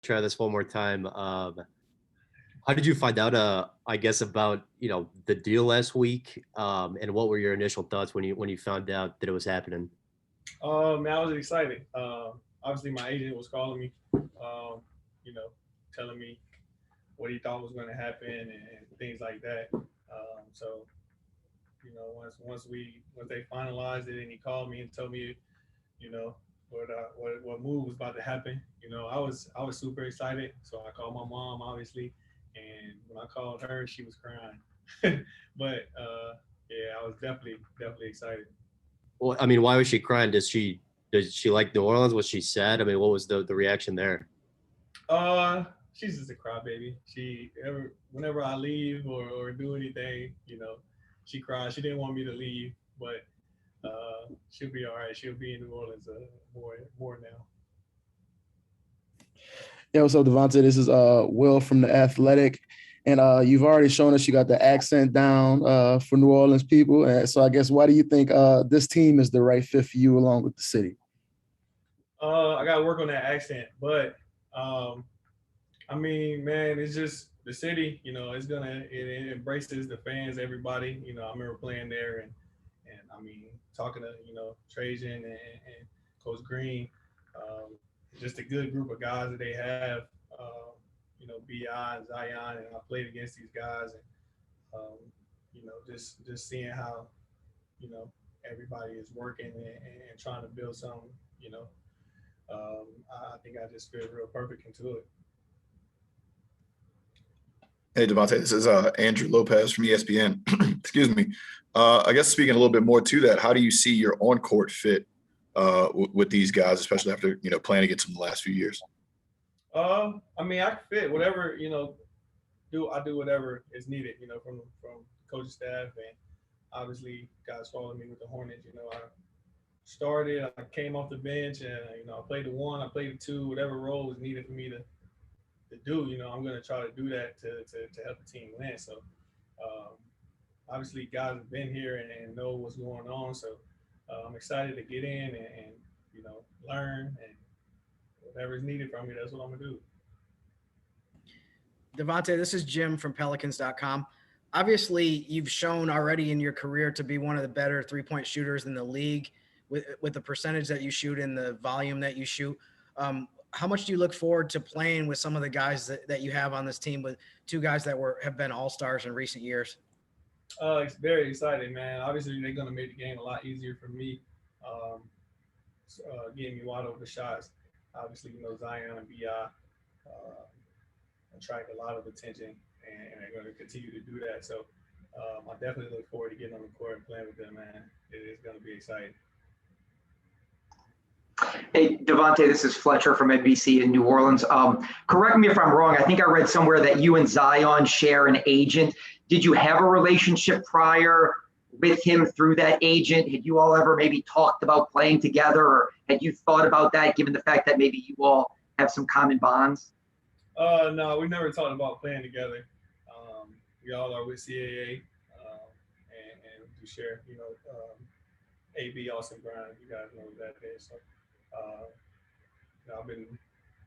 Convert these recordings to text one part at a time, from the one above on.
try this one more time. How did you find out, I guess, about, the deal last week? And what were your initial thoughts when you found out that it was happening? Man, I was excited. Obviously, my agent was calling me, you know, telling me what he thought was going to happen and things like that. So, once they finalized it and he called me and told me, you know, what move was about to happen, I was super excited. So I called my mom, obviously, and when I called her, she was crying. But yeah, I was definitely excited. Well, I mean, why was she crying? Does she like New Orleans? Was she sad? I mean, what was the reaction there? She's just a crybaby. Whenever I leave or do anything, she cries. She didn't want me to leave, but she'll be all right. She'll be in New Orleans more now. Yeah, what's up, Devonte? This is Will from the Athletic, and you've already shown us you got the accent down for New Orleans people. And so I guess why do you think this team is the right fit for you along with the city? I gotta work on that accent, but um, I mean, man, it's just the city. It embraces the fans, everybody. I remember playing there, and I mean, talking to Trajan and Coach Green. Um, just a good group of guys that they have. Bi and Zion, and I played against these guys, and just seeing how you know everybody is working and trying to build something. You know, I think I just fit real perfect into it. Hey, Devontae, this is Andrew Lopez from ESPN. Excuse me. I guess speaking a little bit more to that, how do you see your on-court fit with these guys, especially after playing against them the last few years? I mean, I can fit whatever do whatever is needed. From coaching staff and obviously guys following me with the Hornets. I started, I came off the bench, and I played the one, I played the two, whatever role was needed for me to do. I'm going to try to do that to help the team win. So um, obviously, guys have been here and know what's going on. So I'm excited to get in and learn, and whatever is needed from me, that's what I'm gonna do. Devonte, this is Jim from Pelicans.com. Obviously, you've shown already in your career to be one of the better three-point shooters in the league with the percentage that you shoot and the volume that you shoot. How much do you look forward to playing with some of the guys that you have on this team, with two guys that have been all-stars in recent years? It's very exciting, man. Obviously, they're gonna make the game a lot easier for me, um, getting me wide open shots. Obviously, Zion and Bi attract a lot of attention, and they're going to continue to do that. So I definitely look forward to getting on the court and playing with them, man. It is going to be exciting. Hey, Devonte, this is Fletcher from NBC in New Orleans. Correct me if I'm wrong. I think I read somewhere that you and Zion share an agent. Did you have a relationship prior with him through that agent? Had you all ever maybe talked about playing together, or had you thought about that given the fact that maybe you all have some common bonds? No, we never talked about playing together. We all are with CAA, and we share, AB Austin Brown. You guys know who that is. So, I've been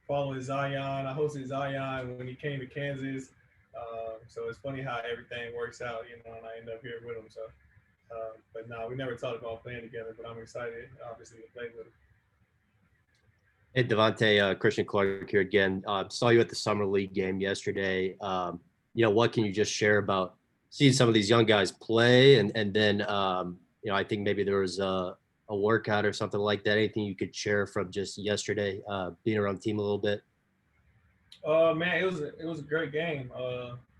following Zion. I hosted Zion when he came to Kansas. So it's funny how everything works out, and I end up here with him. So, but no, we never talked about playing together, but I'm excited, obviously, to play with him. Hey, Devontae, Christian Clark here again. Saw you at the Summer League game yesterday. What can you just share about seeing some of these young guys play? And then, I think maybe there was a workout or something like that. Anything you could share from just yesterday, being around the team a little bit? Man, it was a great game.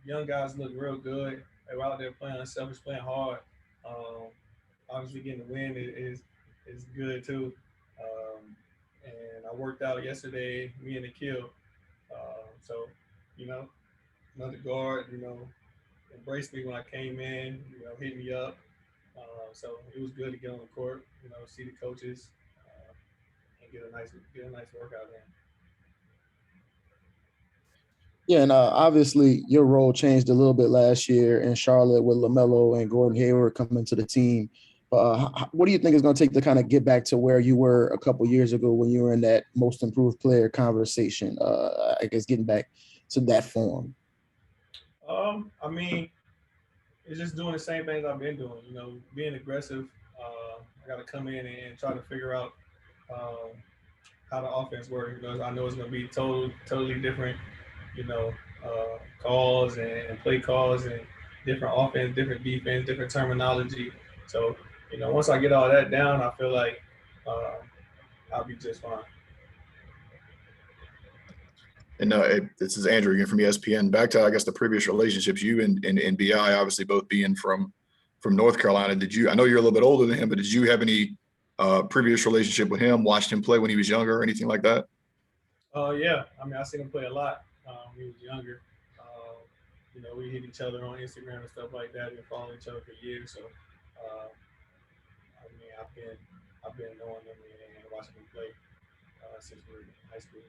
Young guys look real good. They were out there playing unselfish, playing hard. Um, Obviously, getting the win is good too. And I worked out yesterday, me and Nikhil. So, you know, another guard, embraced me when I came in, hit me up. So it was good to get on the court, see the coaches, and get a nice workout in. Yeah, and obviously your role changed a little bit last year in Charlotte with LaMelo and Gordon Hayward coming to the team. What do you think is going to take to kind of get back to where you were a couple years ago when you were in that most improved player conversation? I guess getting back to that form. I mean, it's just doing the same things I've been doing. You know, being aggressive. I got to come in and try to figure out how the offense works. You know, I know it's going to be totally different. You know, calls and play calls and different offense, different defense, different terminology. So, you know, once I get all that down, I feel like I'll be just fine. And this is Andrew again from ESPN. Back to, I guess, the previous relationships, you and BI, obviously both being from North Carolina. I know you're a little bit older than him, but did you have any previous relationship with him, watched him play when he was younger or anything like that? Yeah. I mean, I seen him play a lot when he was younger. You know, we hit each other on Instagram and stuff like that. We've been following each other for years. So, I mean, I've been knowing him and watching him play since we were in high school.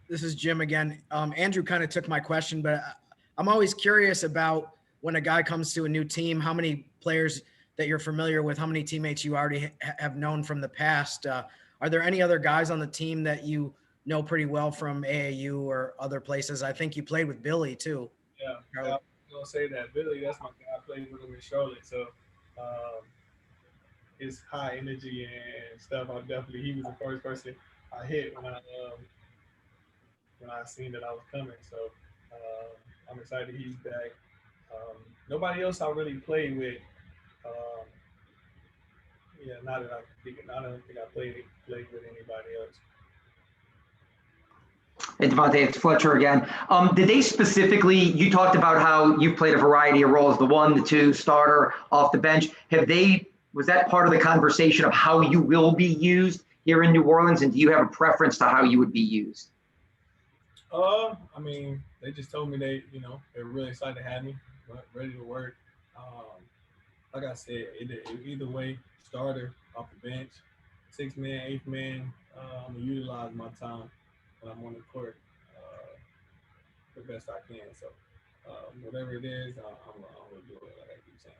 This is Jim again. Andrew kind of took my question, but I'm always curious about when a guy comes to a new team, how many players that you're familiar with, how many teammates you already have known from the past. Are there any other guys on the team that you know pretty well from AAU or other places? I think you played with Billy too. Yeah, I was gonna say that. Billy, that's my guy. I played with him in Charlotte, so his high energy and stuff. He was the first person I hit when I seen that I was coming. So I'm excited he's back. Nobody else I really played with. Yeah, not that I think. I don't think I played with anybody else. Hey, Devonte, it's Fletcher again. Did they specifically, you talked about how you played a variety of roles, the 1, the 2, starter, off the bench. Was that part of the conversation of how you will be used here in New Orleans? And do you have a preference to how you would be used? I mean, they just told me they're really excited to have me, ready to work. Like I said, either way, starter, off the bench, 6 man, 8 man, I'm gonna utilize my time when I'm on the court the best I can. So whatever it is, I'm gonna do it. Like I keep saying.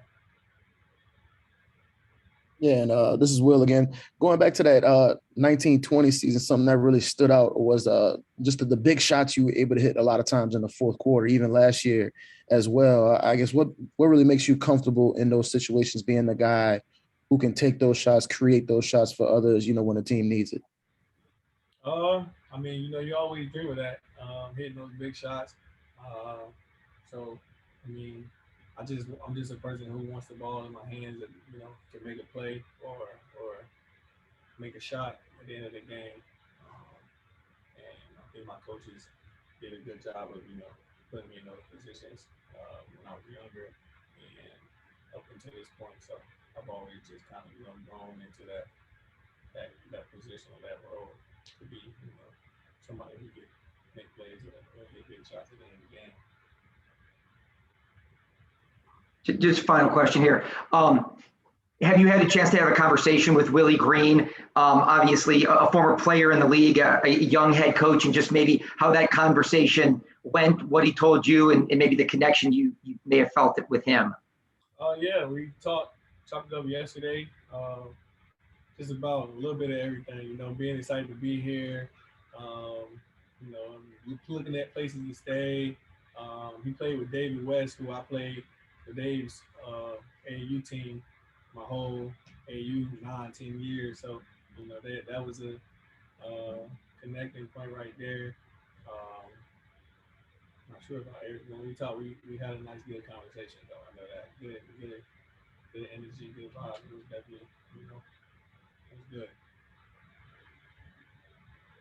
Yeah, and this is Will again. Going back to that 1920 season, something that really stood out was just the big shots you were able to hit a lot of times in the fourth quarter, even last year as well. I guess what really makes you comfortable in those situations, being the guy who can take those shots, create those shots for others, when the team needs it? I mean, you always dream of that, hitting those big shots. So, I mean, I'm just a person who wants the ball in my hands and can make a play or make a shot at the end of the game. And I think my coaches did a good job of putting me in those positions when I was younger and up until this point. So I've always just kind of grown into that position or that role to be somebody who could make plays or hit big shots at the end of the game. Just final question here. Have you had a chance to have a conversation with Willie Green, obviously a former player in the league, a young head coach, and just maybe how that conversation went, what he told you, and maybe the connection you may have felt with him? Yeah, we talked it up yesterday, just about a little bit of everything, being excited to be here, looking at places to stay. He played with David West, who I played for Dave's AAU team my whole AAU 9-10 years. So, that was a connecting point right there. Not sure about everything. When we talked, we had a nice, good conversation, though. I know that. Good energy, good vibes. It was definitely,